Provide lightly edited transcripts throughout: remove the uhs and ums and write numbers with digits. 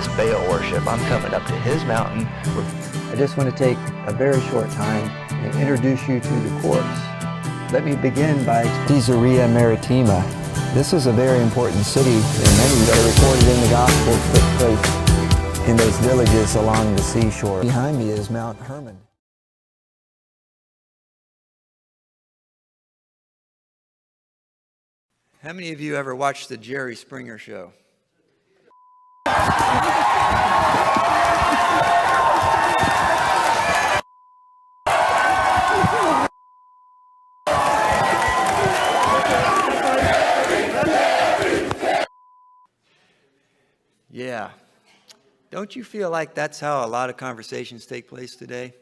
this Baal worship. I'm coming up to his mountain. I just want to take a very short time and introduce you to the corpse. Let me begin by Caesarea Maritima. This is a very important city, and many that are recorded in the Gospels took place in those villages along the seashore. Behind me is Mount Hermon. How many of you ever watched the Jerry Springer Show? Yeah. Don't you feel like that's how a lot of conversations take place today?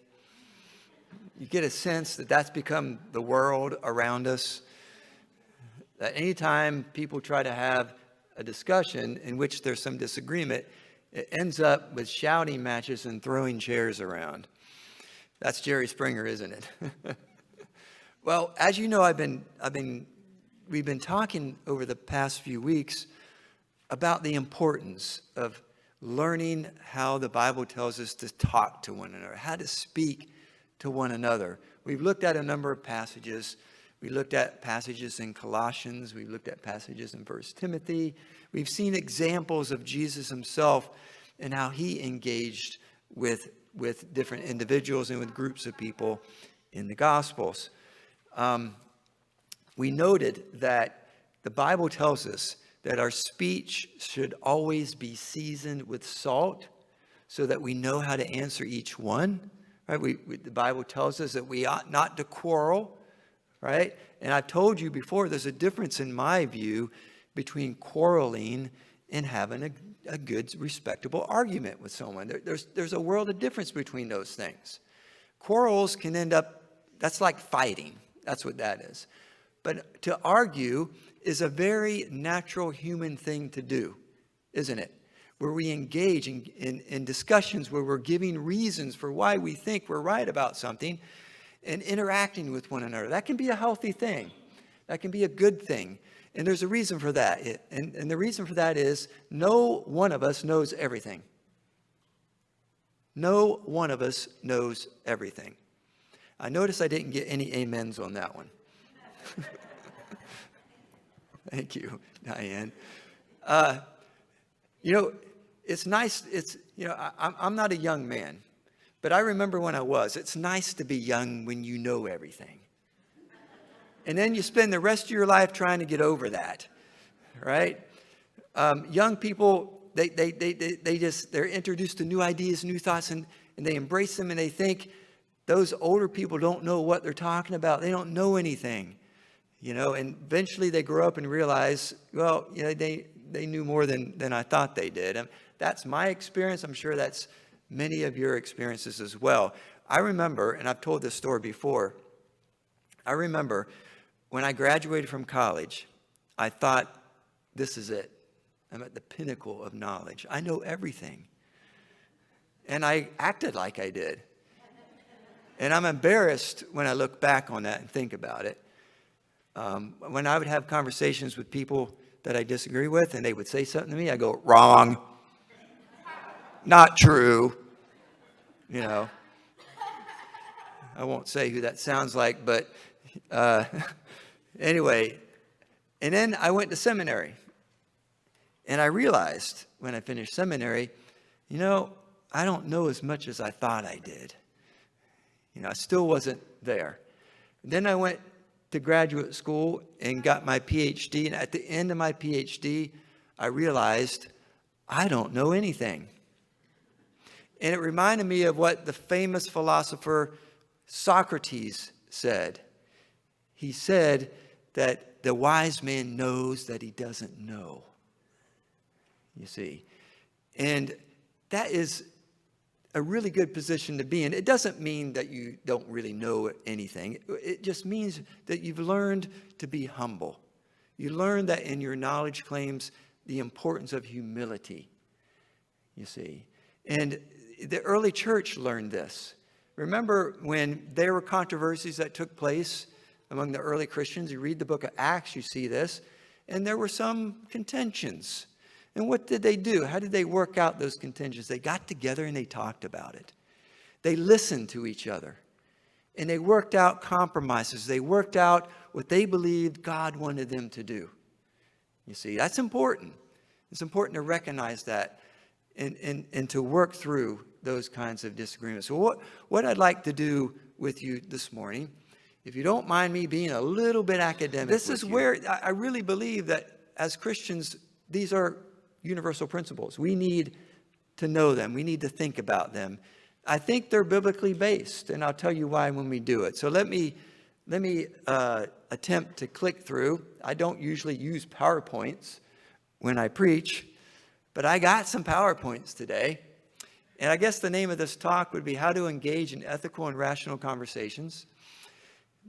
You get a sense that that's become the world around us. That anytime people try to have a discussion in which there's some disagreement, it ends up with shouting matches and throwing chairs around. That's Jerry Springer, isn't it? Well, as you know, we've been talking over the past few weeks about the importance of learning how the Bible tells us to talk to one another, how to speak to one another. We've looked at a number of passages. We looked at passages in Colossians. We looked at passages in 1 Timothy. We've seen examples of Jesus himself and how he engaged with different individuals and with groups of people in the Gospels. We noted that the Bible tells us that our speech should always be seasoned with salt so that we know how to answer each one. Right? The Bible tells us that we ought not to quarrel. Right? And I've told you before, there's a difference in my view between quarreling and having a good, respectable argument with someone. There's a world of difference between those things. Quarrels can end up, that's like fighting. That's what that is. But to argue is a very natural human thing to do, isn't it? Where we engage in discussions where we're giving reasons for why we think we're right about something and interacting with one another. That can be a healthy thing. That can be a good thing. And there's a reason for that. And the reason for that is no one of us knows everything. No one of us knows everything. I noticed I didn't get any amens on that one. Thank you, Diane. It's nice. I'm not a young man. But I remember when I was. It's nice to be young when you know everything. And then you spend the rest of your life trying to get over that, right? Young people, they're introduced to new ideas, new thoughts, and they embrace them, and they think those older people don't know what they're talking about. They don't know anything, and eventually they grow up and realize, well, they knew more than I thought they did. And that's my experience. I'm sure that's many of your experiences as well. I remember, and I've told this story before, I remember when I graduated from college, I thought, this is it. I'm at the pinnacle of knowledge. I know everything. And I acted like I did. And I'm embarrassed when I look back on that and think about it. When I would have conversations with people that I disagree with, and they would say something to me, I go, wrong. Not true. I won't say who that sounds like, but anyway. And then I went to seminary. And I realized when I finished seminary, I don't know as much as I thought I did. I still wasn't there. Then I went to graduate school and got my PhD. And at the end of my PhD, I realized I don't know anything. And it reminded me of what the famous philosopher Socrates said. He said that the wise man knows that he doesn't know. You see. And that is a really good position to be in. It doesn't mean that you don't really know anything. It just means that you've learned to be humble. You learn that in your knowledge claims the importance of humility. You see. And the early church learned this. Remember when there were controversies that took place among the early Christians? You read the book of Acts, you see this. And there were some contentions. And what did they do? How did they work out those contentions? They got together and they talked about it. They listened to each other. And they worked out compromises. They worked out what they believed God wanted them to do. You see, that's important. It's important to recognize that and to work through those kinds of disagreements. So what I'd like to do with you this morning, if you don't mind me being a little bit academic, this is where I really believe that as Christians, these are universal principles. We need to know them. We need to think about them. I think they're biblically based, and I'll tell you why when we do it. So let me attempt to click through. I don't usually use PowerPoints when I preach, but I got some PowerPoints today. And I guess the name of this talk would be How to Engage in Ethical and Rational Conversations.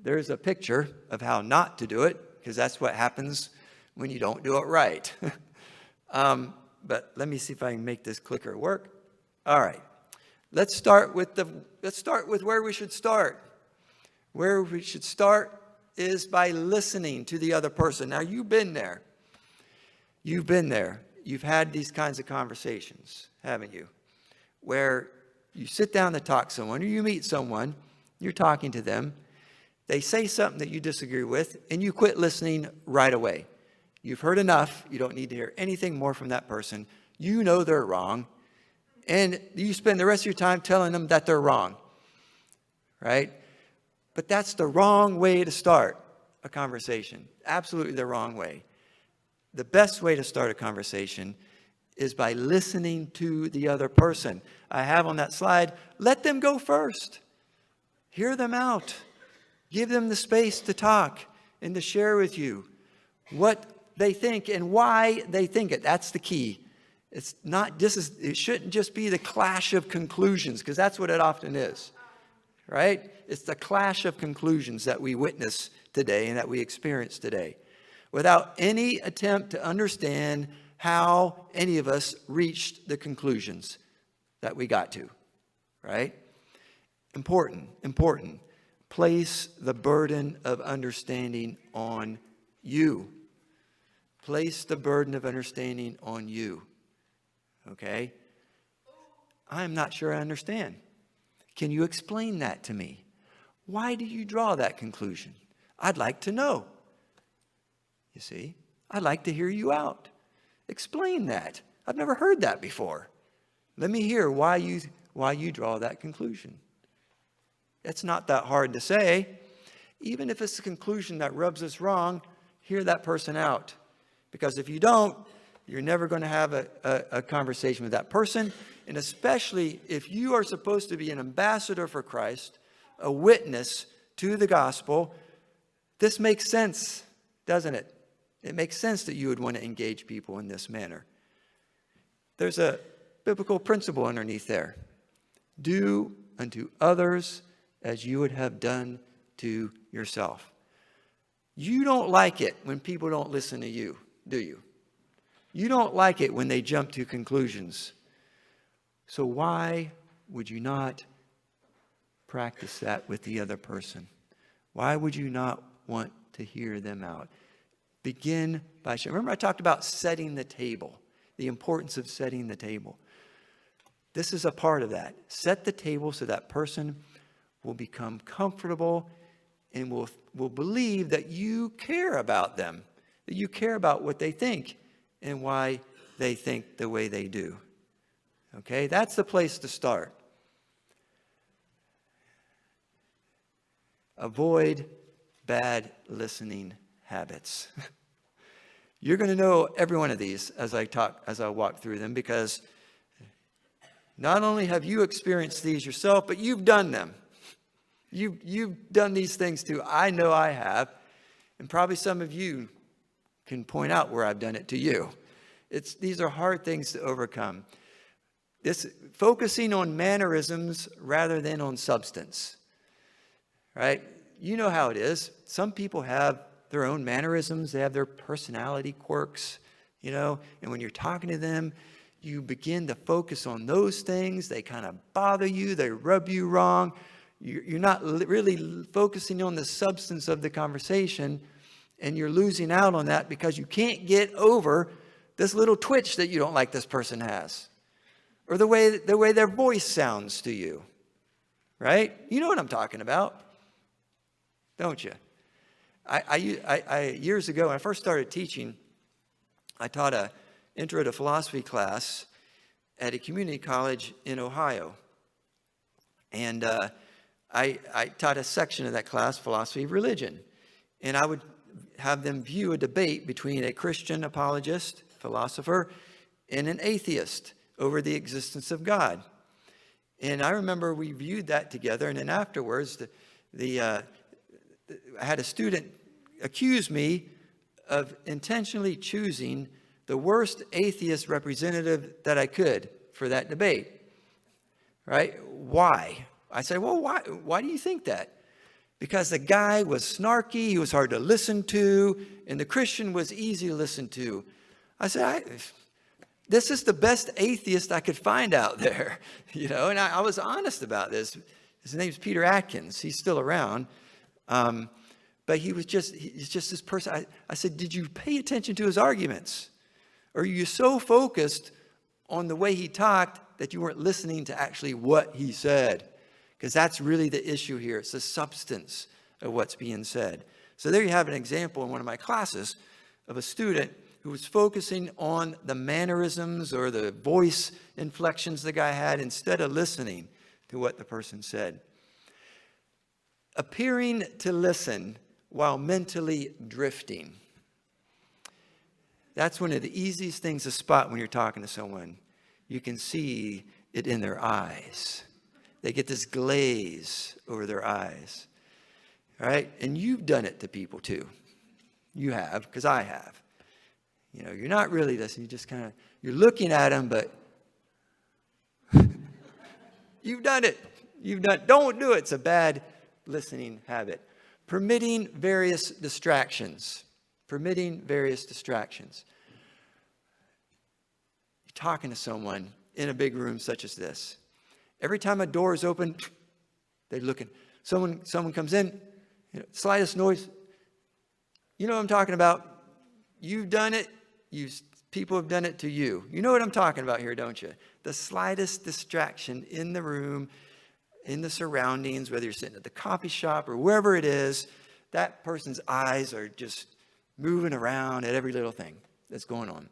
There's a picture of how not to do it, because that's what happens when you don't do it right. But let me see if I can make this clicker work. All right. Let's start with where we should start. Where we should start is by listening to the other person. Now, you've been there. You've been there. You've had these kinds of conversations, haven't you? Where you sit down to talk to someone, or you meet someone, you're talking to them, they say something that you disagree with, and you quit listening right away. You've heard enough. You don't need to hear anything more from that person. You know they're wrong. And you spend the rest of your time telling them that they're wrong, right? But that's the wrong way to start a conversation. Absolutely the wrong way. The best way to start a conversation is by listening to the other person. I have on that slide, let them go first. Hear them out. Give them the space to talk and to share with you what they think and why they think it. That's the key. It's not just, it shouldn't just be the clash of conclusions, because that's what it often is, right? It's the clash of conclusions that we witness today and that we experience today, without any attempt to understand how any of us reached the conclusions that we got to, right? Important. Place the burden of understanding on you. Place the burden of understanding on you. Okay? I'm not sure I understand. Can you explain that to me? Why do you draw that conclusion? I'd like to know. You see? I'd like to hear you out. Explain that. I've never heard that before. Let me hear why you draw that conclusion. It's not that hard to say. Even if it's a conclusion that rubs us wrong, hear that person out. Because if you don't, you're never going to have a conversation with that person. And especially if you are supposed to be an ambassador for Christ, a witness to the gospel, this makes sense, doesn't it? It makes sense that you would want to engage people in this manner. There's a biblical principle underneath there. Do unto others as you would have done to yourself. You don't like it when people don't listen to you, do you? You don't like it when they jump to conclusions. So why would you not practice that with the other person? Why would you not want to hear them out? Begin by sharing. Remember I talked about setting the table, the importance of setting the table. This is a part of that. Set the table so that person will become comfortable and will believe that you care about them, that you care about what they think and why they think the way they do. Okay, that's the place to start. Avoid bad listening habits. You're going to know every one of these as I walk through them, because not only have you experienced these yourself, but you've done them. You've done these things too. I know I have. And probably some of you can point out where I've done it to you. These are hard things to overcome. This focusing on mannerisms rather than on substance. Right? You know how it is. Some people have their own mannerisms. They have their personality quirks, and when you're talking to them, you begin to focus on those things. They kind of bother you. They rub you wrong. You're not really focusing on the substance of the conversation, and you're losing out on that because you can't get over this little twitch that you don't like this person has, or the way their voice sounds to you, right? You know what I'm talking about, don't you? I years ago, when I first started teaching, I taught a intro to philosophy class at a community college in Ohio. And I taught a section of that class, philosophy of religion. And I would have them view a debate between a Christian apologist, philosopher, and an atheist over the existence of God. And I remember we viewed that together, and then afterwards, I had a student accuse me of intentionally choosing the worst atheist representative that I could for that debate. Right? Why? I said, well, why do you think that? Because the guy was snarky, he was hard to listen to, and the Christian was easy to listen to. I said, this is the best atheist I could find out there, and I was honest about this. His name's Peter Atkins. He's still around. But he's just this person. I said, did you pay attention to his arguments? Or are you so focused on the way he talked that you weren't listening to actually what he said? Because that's really the issue here. It's the substance of what's being said. So there you have an example in one of my classes of a student who was focusing on the mannerisms or the voice inflections the guy had instead of listening to what the person said. Appearing to listen while mentally drifting. That's one of the easiest things to spot when you're talking to someone. You can see it in their eyes. They get this glaze over their eyes. All right? And you've done it to people too. You have, because I have. You're not really listening. You just you're looking at them, but you've done it. Don't do it. It's a bad listening habit. Permitting various distractions. You're talking to someone in a big room such as this. Every time a door is open, they're looking. Someone comes in, slightest noise. You know what I'm talking about. You've done it. People have done it to you. You know what I'm talking about here, don't you? The slightest distraction in the room, in the surroundings, whether you're sitting at the coffee shop or wherever it is, that person's eyes are just moving around at every little thing that's going on.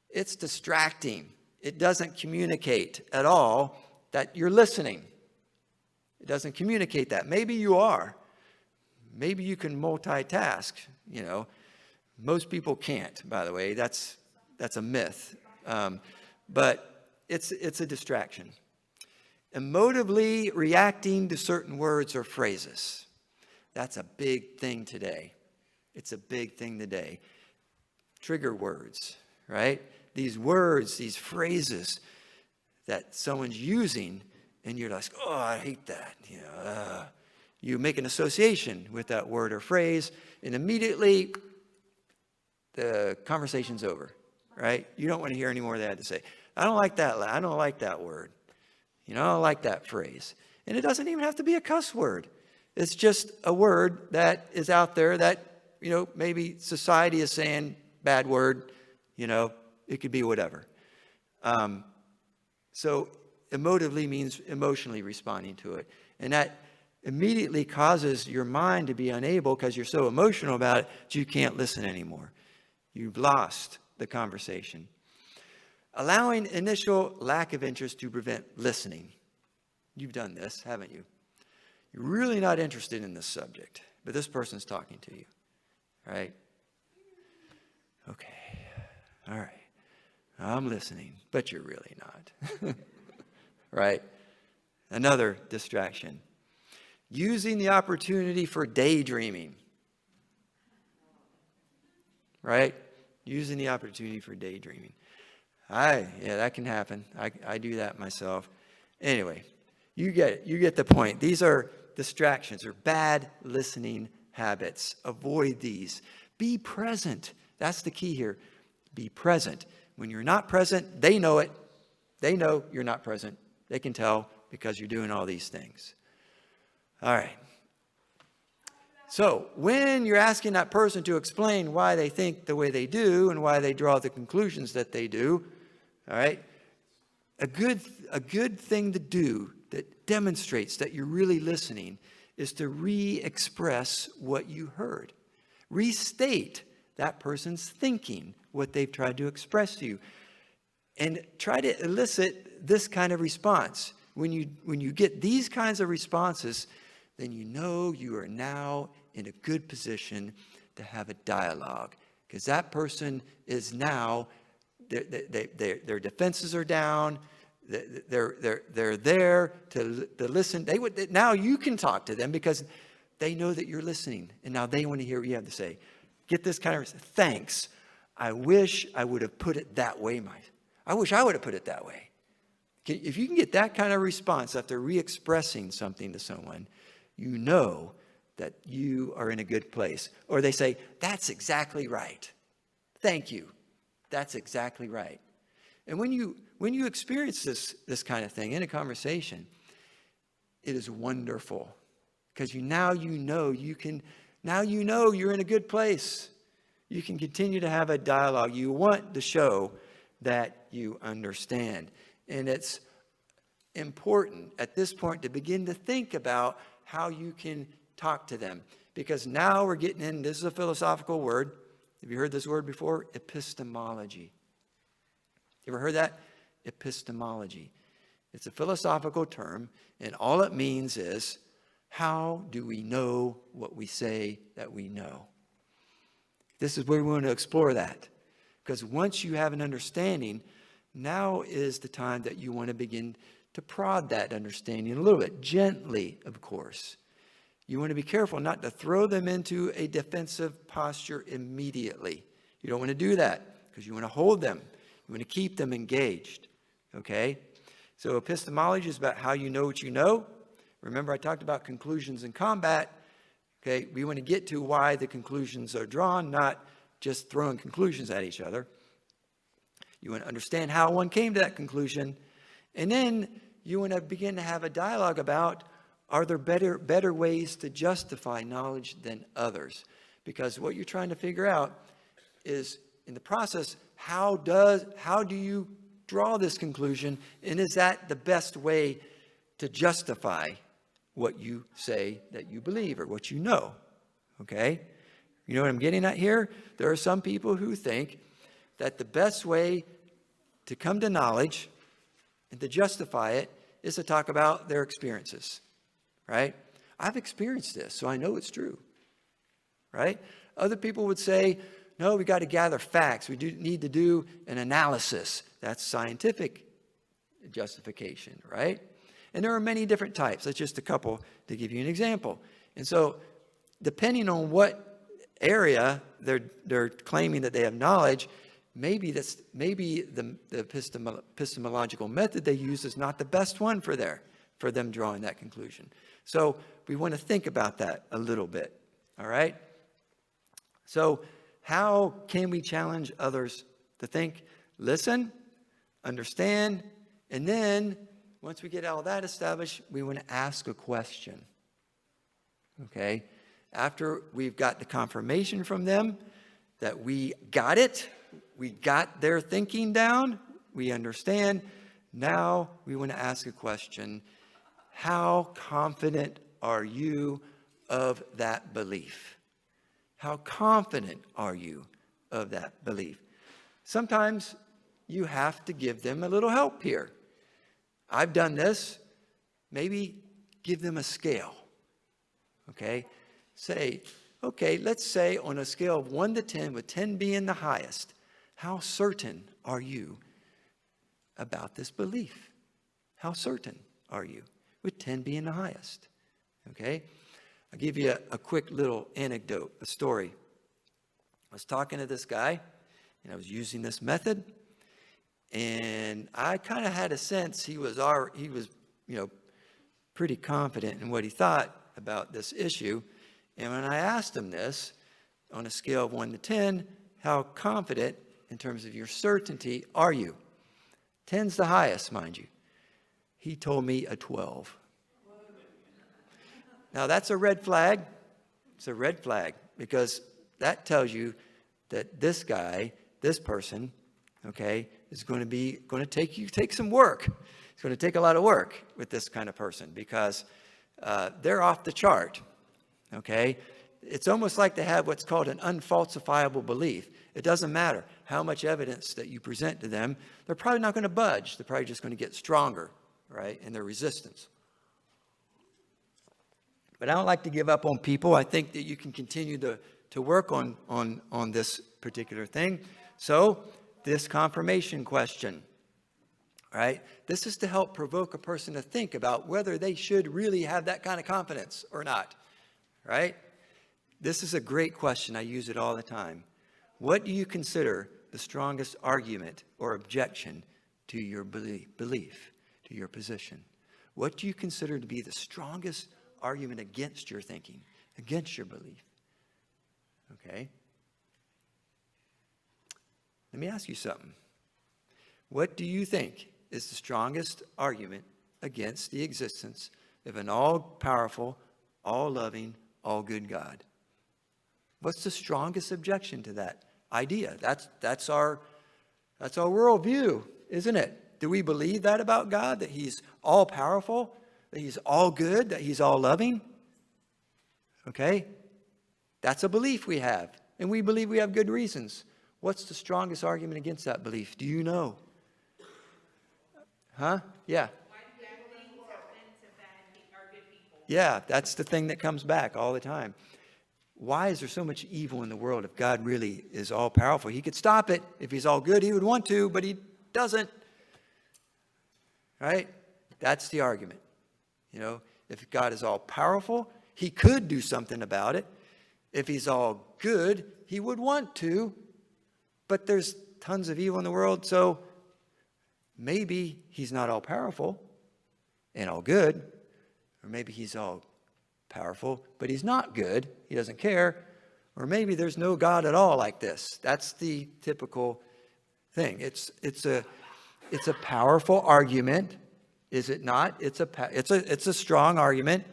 It's distracting. It doesn't communicate at all that you're listening. It doesn't communicate that. Maybe you are. Maybe you can multitask. Most people can't, by the way. That's a myth. But it's a distraction. Emotively reacting to certain words or phrases. That's a big thing today. It's a big thing today. Trigger words, right? These words, these phrases that someone's using, and you're like, oh, I hate that. You make an association with that word or phrase, and immediately the conversation's over, right? You don't want to hear any more they had to say. I don't like that. I don't like that word. I don't like that phrase. And it doesn't even have to be a cuss word. It's just a word that is out there that, maybe society is saying bad word. It could be whatever. So emotively means emotionally responding to it. And that immediately causes your mind to be unable, because you're so emotional about it, that you can't listen anymore. You've lost the conversation. Allowing initial lack of interest to prevent listening. You've done this, haven't you? You're really not interested in this subject, but this person's talking to you, right? Okay, all right. I'm listening, but you're really not, right? Another distraction. Using the opportunity for daydreaming, right? Using the opportunity for daydreaming. That can happen. I do that myself. Anyway, you get it. You get the point. These are distractions or bad listening habits. Avoid these. Be present. That's the key here. Be present. When you're not present, they know it. They know you're not present. They can tell because you're doing all these things. All right. So when you're asking that person to explain why they think the way they do and why they draw the conclusions that they do, all right, a good thing to do that demonstrates that you're really listening is to re-express what you heard. Restate that person's thinking, what they've tried to express to you. And try to elicit this kind of response. When you get these kinds of responses, then you know you are now in a good position to have a dialogue. Because that person is now, their defenses are down. They're there to listen. Now you can talk to them because they know that you're listening. And now they want to hear what you have to say. Get this kind of, thanks. I wish I would have put it that way, I wish I would have put it that way. If you can get that kind of response after re-expressing something to someone, you know that you are in a good place. Or they say, that's exactly right. Thank you. That's exactly right. And when you experience this kind of thing in a conversation, it is wonderful. Because now you know you're in a good place. You can continue to have a dialogue. You want to show that you understand. And it's important at this point to begin to think about how you can talk to them. Because now we're getting in, this is a philosophical word. Have you heard this word before? Epistemology. You ever heard that? Epistemology. It's a philosophical term, and all it means is, how do we know what we say that we know? This is where we want to explore that. Because once you have an understanding, now is the time that you want to begin to prod that understanding a little bit, gently, of course. You want to be careful not to throw them into a defensive posture immediately. You don't want to do that because you want to hold them. You want to keep them engaged, okay? So epistemology is about how you know what you know. Remember, I talked about conclusions in combat. Okay, we want to get to why the conclusions are drawn, not just throwing conclusions at each other. You want to understand how one came to that conclusion. And then you want to begin to have a dialogue about, are there better ways to justify knowledge than others? Because what you're trying to figure out is, in the process, how do you draw this conclusion? And is that the best way to justify what you say that you believe or what you know? Okay? You know what I'm getting at here? There are some people who think that the best way to come to knowledge and to justify it is to talk about their experiences, right? I've experienced this, so I know it's true, right? Other people would say, no, we got to gather facts. We need to do an analysis. That's scientific justification, right? And there are many different types. That's just a couple to give you an example. And so depending on what area they're claiming that they have knowledge, maybe the epistemological method they use is not the best one for them drawing that conclusion. So we want to think about that a little bit, all right? So how can we challenge others to think, listen, understand, and then once we get all that established, we want to ask a question, okay? After we've got the confirmation from them that we got it, we got their thinking down, we understand, now we want to ask a question. How confident are you of that belief? How confident are you of that belief? Sometimes you have to give them a little help here. I've done this. Maybe give them a scale, okay? Say, okay, let's say on a scale of 1 to 10, with 10 being the highest, how certain are you about this belief? How certain are you? With 10 being the highest, okay? I'll give you a quick little anecdote, a story. I was talking to this guy, and I was using this method, and I kind of had a sense he was pretty confident in what he thought about this issue. And when I asked him this, on a scale of 1 to 10, how confident in terms of your certainty are you? 10's the highest, mind you. He told me a 12. Now that's a red flag. It's a red flag, because that tells you that this guy, this person, okay, is going to take some work. It's going to take a lot of work with this kind of person, because they're off the chart, okay? It's almost like they have what's called an unfalsifiable belief. It doesn't matter how much evidence that you present to them. They're probably not going to budge. They're probably just going to get stronger, right, in their resistance. But I don't like to give up on people. I think that you can continue to work on this particular thing. So this confirmation question, right? This is to help provoke a person to think about whether they should really have that kind of confidence or not, right? This is a great question. I use it all the time. What do you consider the strongest argument or objection to your belief, to your position? What do you consider to be the strongest argument against your thinking, against your belief? Okay? Let me ask you something. What do you think is the strongest argument against the existence of an all-powerful, all-loving, all-good God? What's the strongest objection to that idea? That's our worldview, isn't it? Do we believe that about God, that he's all-powerful, that he's all-good, that he's all-loving? Okay? That's a belief we have, and we believe we have good reasons. What's the strongest argument against that belief? Do you know? Huh? Yeah. Why do bad things happen to our good people? Yeah, that's the thing that comes back all the time. Why is there so much evil in the world if God really is all-powerful? He could stop it. If he's all good, he would want to, but he doesn't. Right? That's the argument. You know, if God is all-powerful, he could do something about it. If he's all good, he would want to, but there's tons of evil in the world, so maybe he's not all-powerful and all good, or maybe he's all-powerful, but he's not good, he doesn't care, or maybe there's no God at all like this. That's the typical thing. It's a powerful argument, is it not? It's a strong argument.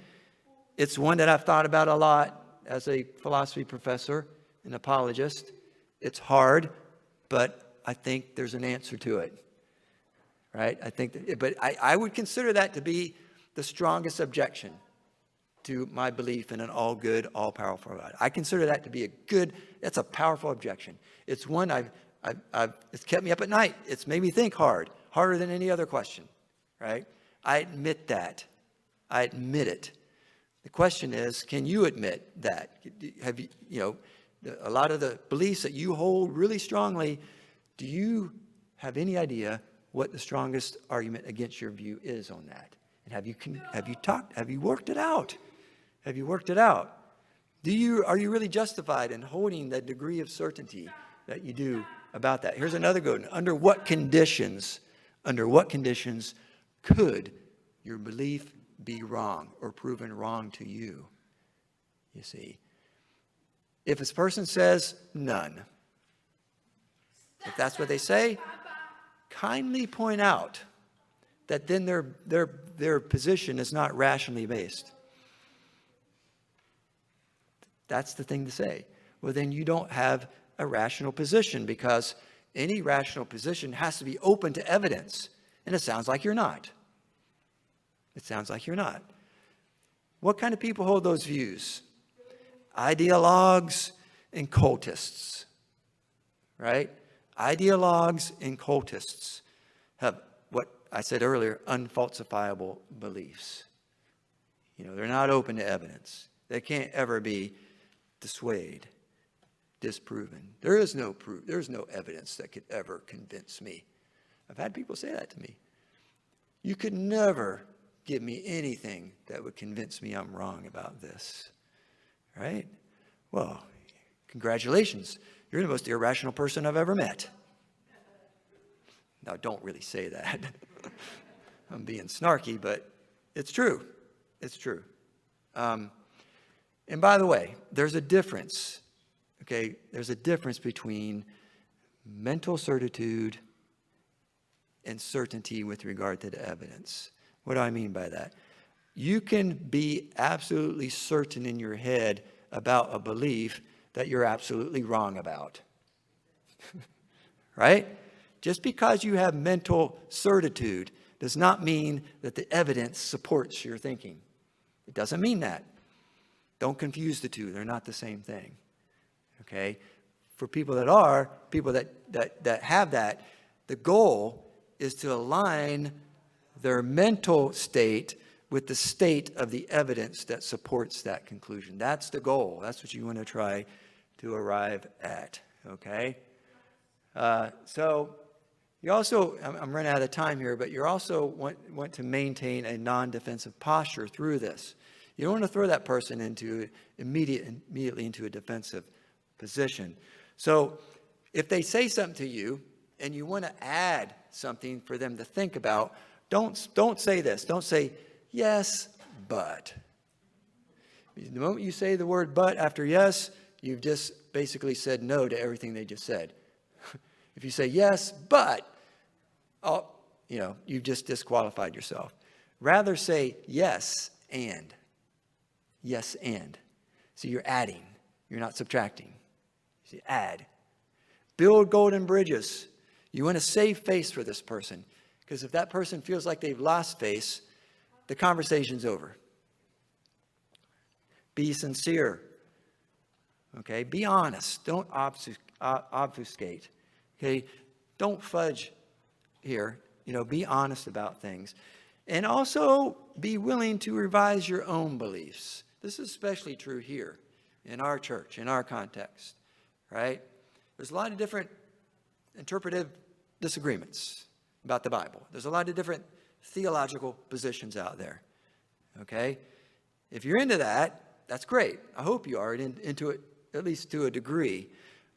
It's one that I've thought about a lot as a philosophy professor, an apologist. It's hard, but I think there's an answer to it. Right? But I would consider that to be the strongest objection to my belief in an all-good, all-powerful God. I consider that to be that's a powerful objection. It's one it's kept me up at night. It's made me think harder than any other question, right? I admit that. I admit it. The question is, can you admit that? Have you, a lot of the beliefs that you hold really strongly, do you have any idea what the strongest argument against your view is on that? And have you worked it out? Have you worked it out? Are you really justified in holding that degree of certainty that you do about that? Here's another good one. Under what conditions could your belief be wrong or proven wrong to you? You see, if this person says none, if that's what they say, kindly point out that then their position is not rationally based. That's the thing to say. Well, then you don't have a rational position, because any rational position has to be open to evidence. And it sounds like you're not. It sounds like you're not. What kind of people hold those views? Ideologues and cultists. Right? Ideologues and cultists have what I said earlier, unfalsifiable beliefs. They're not open to evidence. They can't ever be dissuaded, disproven. There is no proof. There's no evidence that could ever convince me. I've had people say that to me. You could never give me anything that would convince me I'm wrong about this. Right? Well, congratulations. You're the most irrational person I've ever met. Now, don't really say that. I'm being snarky, but it's true. It's true. And by the way, there's a difference. Okay? There's a difference between mental certitude and certainty with regard to the evidence. What do I mean by that? You can be absolutely certain in your head about a belief that you're absolutely wrong about. Right? Just because you have mental certitude does not mean that the evidence supports your thinking. It doesn't mean that. Don't confuse the two. They're not the same thing. Okay? For people that have that, the goal is to align their mental state with the state of the evidence that supports that conclusion. That's the goal. That's what you want to try to arrive at. Okay? So you also, I'm running out of time here, but you also want to maintain a non-defensive posture through this. You don't want to throw that person into immediately into a defensive position. So if they say something to you and you want to add something for them to think about, don't say this. Don't say, yes, but. The moment you say the word but after yes, you've just basically said no to everything they just said. If you say yes, but, you've just disqualified yourself. Rather say yes and. Yes and. So you're adding. You're not subtracting. You add. Build golden bridges. You want to save face for this person. Because if that person feels like they've lost face, the conversation's over. Be sincere. Okay? Be honest. Don't obfuscate. Okay? Don't fudge here. Be honest about things. And also be willing to revise your own beliefs. This is especially true here in our church, in our context. Right? There's a lot of different interpretive disagreements about the Bible. There's a lot of different theological positions out there. Okay? If you're into that, that's great. I hope you are into it, at least to a degree.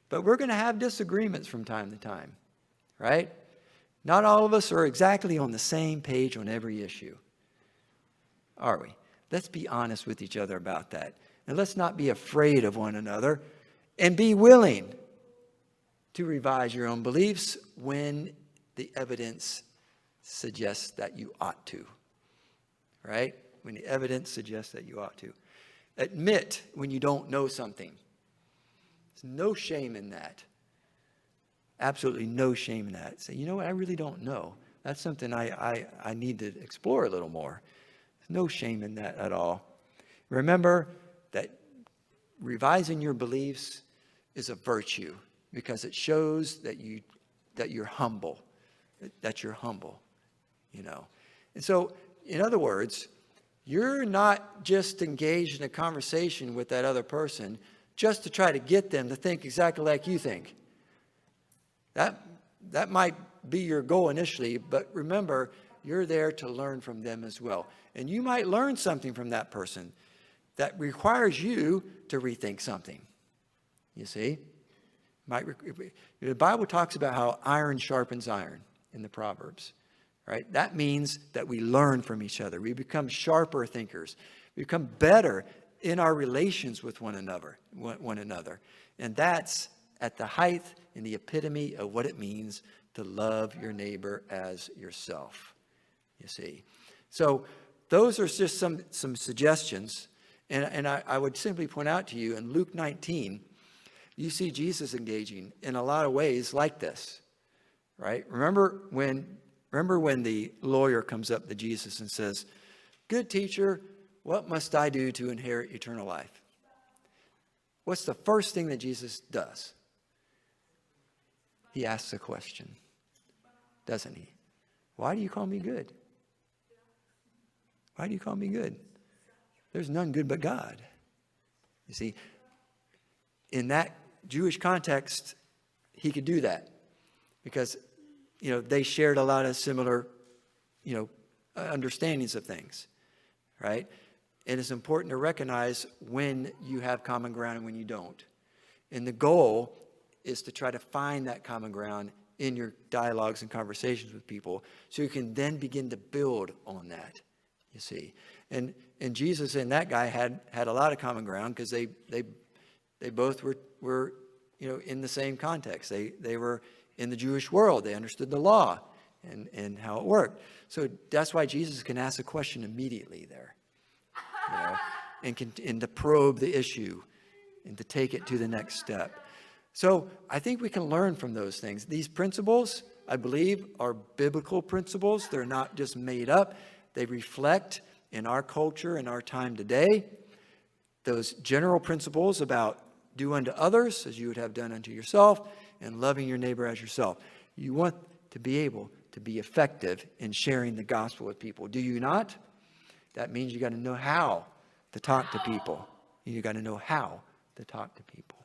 But we're going to have disagreements from time to time. Right? Not all of us are exactly on the same page on every issue. Are we? Let's be honest with each other about that. And let's not be afraid of one another. And be willing to revise your own beliefs when the evidence suggests that you ought to. Right? When the evidence suggests that you ought to. Admit when you don't know something. There's no shame in that. Absolutely no shame in that. Say, you know what, I really don't know. That's something I need to explore a little more. There's no shame in that at all. Remember that revising your beliefs is a virtue because it shows that you're humble. That you're humble, And so, in other words, you're not just engaged in a conversation with that other person just to try to get them to think exactly like you think. That might be your goal initially, but remember, you're there to learn from them as well. And you might learn something from that person that requires you to rethink something. You see? The Bible talks about how iron sharpens iron in the Proverbs. Right? That means that we learn from each other. We become sharper thinkers. We become better in our relations with one another. And that's at the height and the epitome of what it means to love your neighbor as yourself. You see. So those are just some suggestions. And I would simply point out to you in Luke 19, you see Jesus engaging in a lot of ways like this. Right? Remember when the lawyer comes up to Jesus and says, "Good teacher, what must I do to inherit eternal life?" What's the first thing that Jesus does? He asks a question, doesn't he? Why do you call me good? Why do you call me good? There's none good but God. You see, in that Jewish context, he could do that because, they shared a lot of similar, understandings of things, right? And it's important to recognize when you have common ground and when you don't. And the goal is to try to find that common ground in your dialogues and conversations with people so you can then begin to build on that, you see. And Jesus and that guy had a lot of common ground because they both were in the same context. They were in the Jewish world. They understood the law and how it worked. So that's why Jesus can ask a question immediately there, and to probe the issue and to take it to the next step. So I think we can learn from those things. These principles, I believe, are biblical principles. They're not just made up. They reflect in our culture and our time today. Those general principles about do unto others as you would have done unto yourself, and loving your neighbor as yourself. You want to be able to be effective in sharing the gospel with people. Do you not? That means you got to know how to talk to people. You got to know how to talk to people.